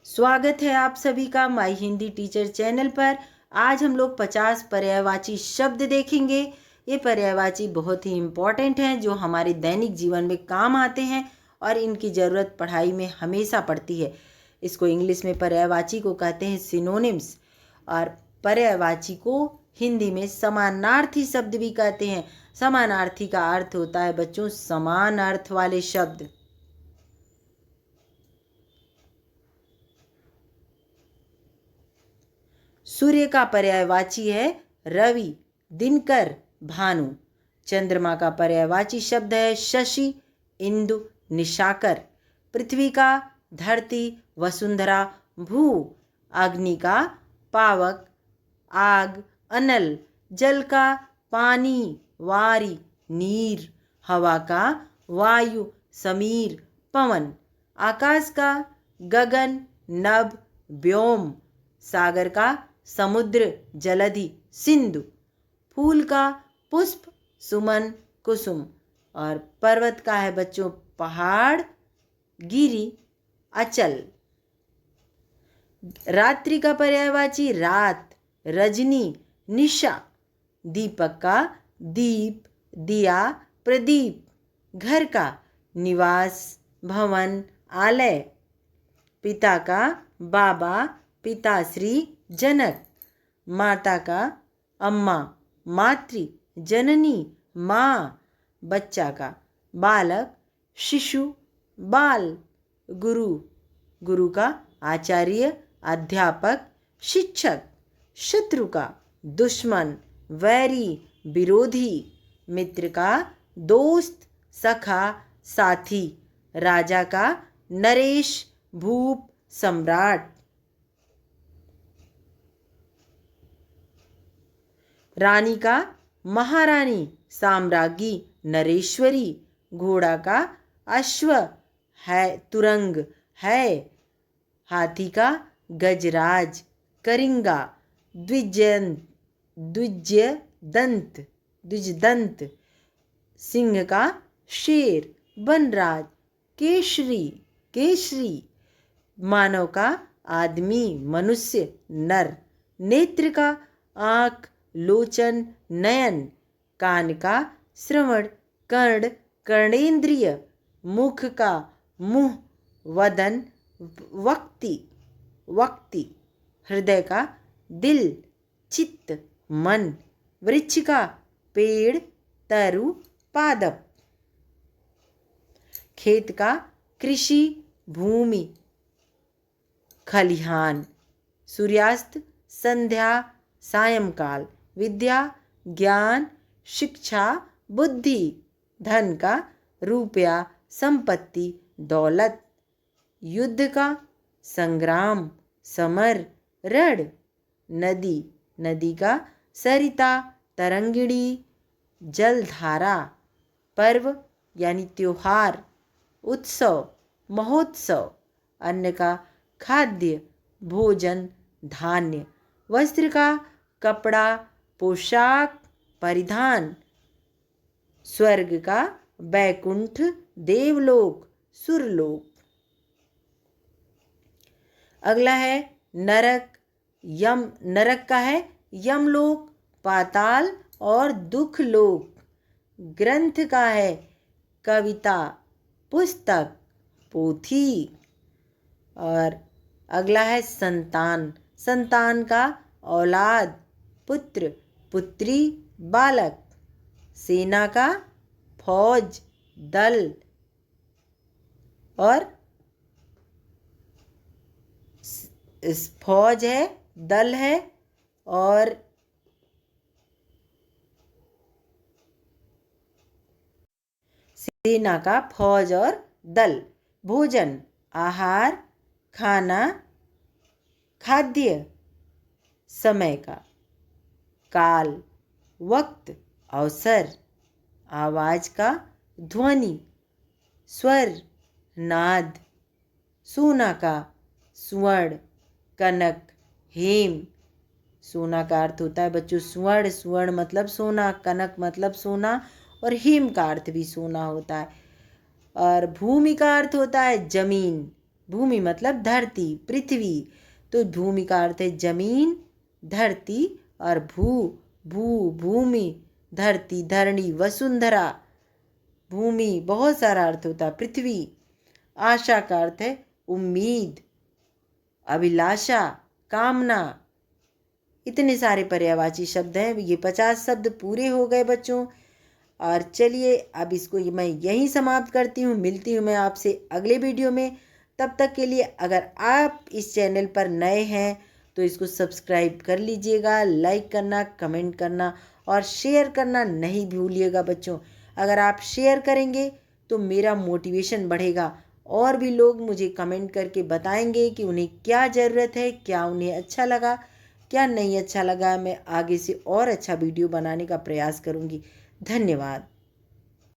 स्वागत है आप सभी का माई हिंदी टीचर चैनल पर। आज हम लोग 50 पर्यायवाची शब्द देखेंगे। ये पर्यायवाची बहुत ही इम्पॉर्टेंट हैं जो हमारे दैनिक जीवन में काम आते हैं और इनकी ज़रूरत पढ़ाई में हमेशा पड़ती है। इसको इंग्लिश में पर्यायवाची को कहते हैं सिनोनिम्स और पर्यायवाची को हिंदी में समानार्थी शब्द भी कहते हैं। समानार्थी का अर्थ होता है बच्चों समान अर्थ वाले शब्द। सूर्य का पर्यायवाची है रवि, दिनकर, भानु। चंद्रमा का पर्यायवाची शब्द है शशि, इंदु, निशाकर। पृथ्वी का धरती, वसुंधरा, भू। अग्नि का पावक, आग, अनल। जल का पानी, वारी, नीर। हवा का वायु, समीर, पवन। आकाश का गगन, नभ, व्योम। सागर का समुद्र, जलधि, सिंधु। फूल का पुष्प, सुमन, कुसुम। और पर्वत का है बच्चों पहाड़, गिरी, अचल। रात्रि का पर्यायवाची रात, रजनी, निशा। दीपक का दीप, दिया, प्रदीप। घर का निवास, भवन, आलय। पिता का बाबा, पिताश्री, जनक। माता का अम्मा, मातृ, जननी, माँ। बच्चा का बालक, शिशु, बाल। गुरु, गुरु का आचार्य, अध्यापक, शिक्षक। शत्रु का दुश्मन, वैरी, विरोधी। मित्र का दोस्त, सखा, साथी। राजा का नरेश, भूप, सम्राट। रानी का महारानी, साम्राज्ञी, नरेश्वरी। घोड़ा का अश्व है, तुरंग है। हाथी का गजराज, करिंगा, द्विजदंत। सिंह का शेर, वनराज, केसरी। मानव का आदमी, मनुष्य, नर। नेत्र का आँख, लोचन, नयन। कान का श्रवण, कर्ण, कर्णेंद्रिय। मुख का मुंह, वदन, वक्ति। हृदय का दिल, चित्त, मन। वृक्ष का पेड़, तरु, पादप। खेत का कृषि, भूमि, खलिहान। सूर्यास्त, संध्या, सायंकाल। विद्या, ज्ञान, शिक्षा, बुद्धि। धन का रुपया, संपत्ति, दौलत। युद्ध का संग्राम, समर, रण। नदी का सरिता, तरंगिणी, जलधारा। पर्व यानी त्योहार, उत्सव, महोत्सव। अन्न का खाद्य, भोजन, धान्य। वस्त्र का कपड़ा, पोशाक, परिधान। स्वर्ग का बैकुंठ, देवलोक, सुरलोक। अगला है नरक। नरक का है यमलोक, पाताल और दुखलोक। ग्रंथ का है कविता, पुस्तक, पोथी। और अगला है संतान का औलाद, पुत्र, पुत्री, बालक। सेना का फौज, दल। और फौज है, दल है और सेना का फौज और दल। भोजन, आहार, खाना, खाद्य। समय का काल, वक्त, अवसर। आवाज का ध्वनि, स्वर, नाद। सोना का स्वर्ण, कनक, हेम। सोना का अर्थ होता है बच्चों स्वर्ण मतलब सोना, कनक मतलब सोना और हेम का अर्थ भी सोना होता है। और भूमि का अर्थ होता है जमीन, भूमि मतलब धरती, पृथ्वी। तो भूमि का अर्थ है जमीन, धरती, और भूमि, धरती, धरणी, वसुंधरा। भूमि बहुत सारा अर्थ होता है। पृथ्वी। आशा का अर्थ है उम्मीद, अभिलाषा, कामना। इतने सारे पर्यायवाची शब्द हैं। ये 50 शब्द पूरे हो गए बच्चों। और चलिए अब इसको मैं यहीं समाप्त करती हूँ। मिलती हूँ मैं आपसे अगले वीडियो में। तब तक के लिए अगर आप इस चैनल पर नए हैं तो इसको सब्सक्राइब कर लीजिएगा, लाइक करना, कमेंट करना और शेयर करना नहीं भूलिएगा बच्चों। अगर आप शेयर करेंगे तो मेरा मोटिवेशन बढ़ेगा और भी लोग मुझे कमेंट करके बताएंगे कि उन्हें क्या ज़रूरत है, क्या उन्हें अच्छा लगा, क्या नहीं अच्छा लगा। मैं आगे से और अच्छा वीडियो बनाने का प्रयास करूँगी। धन्यवाद।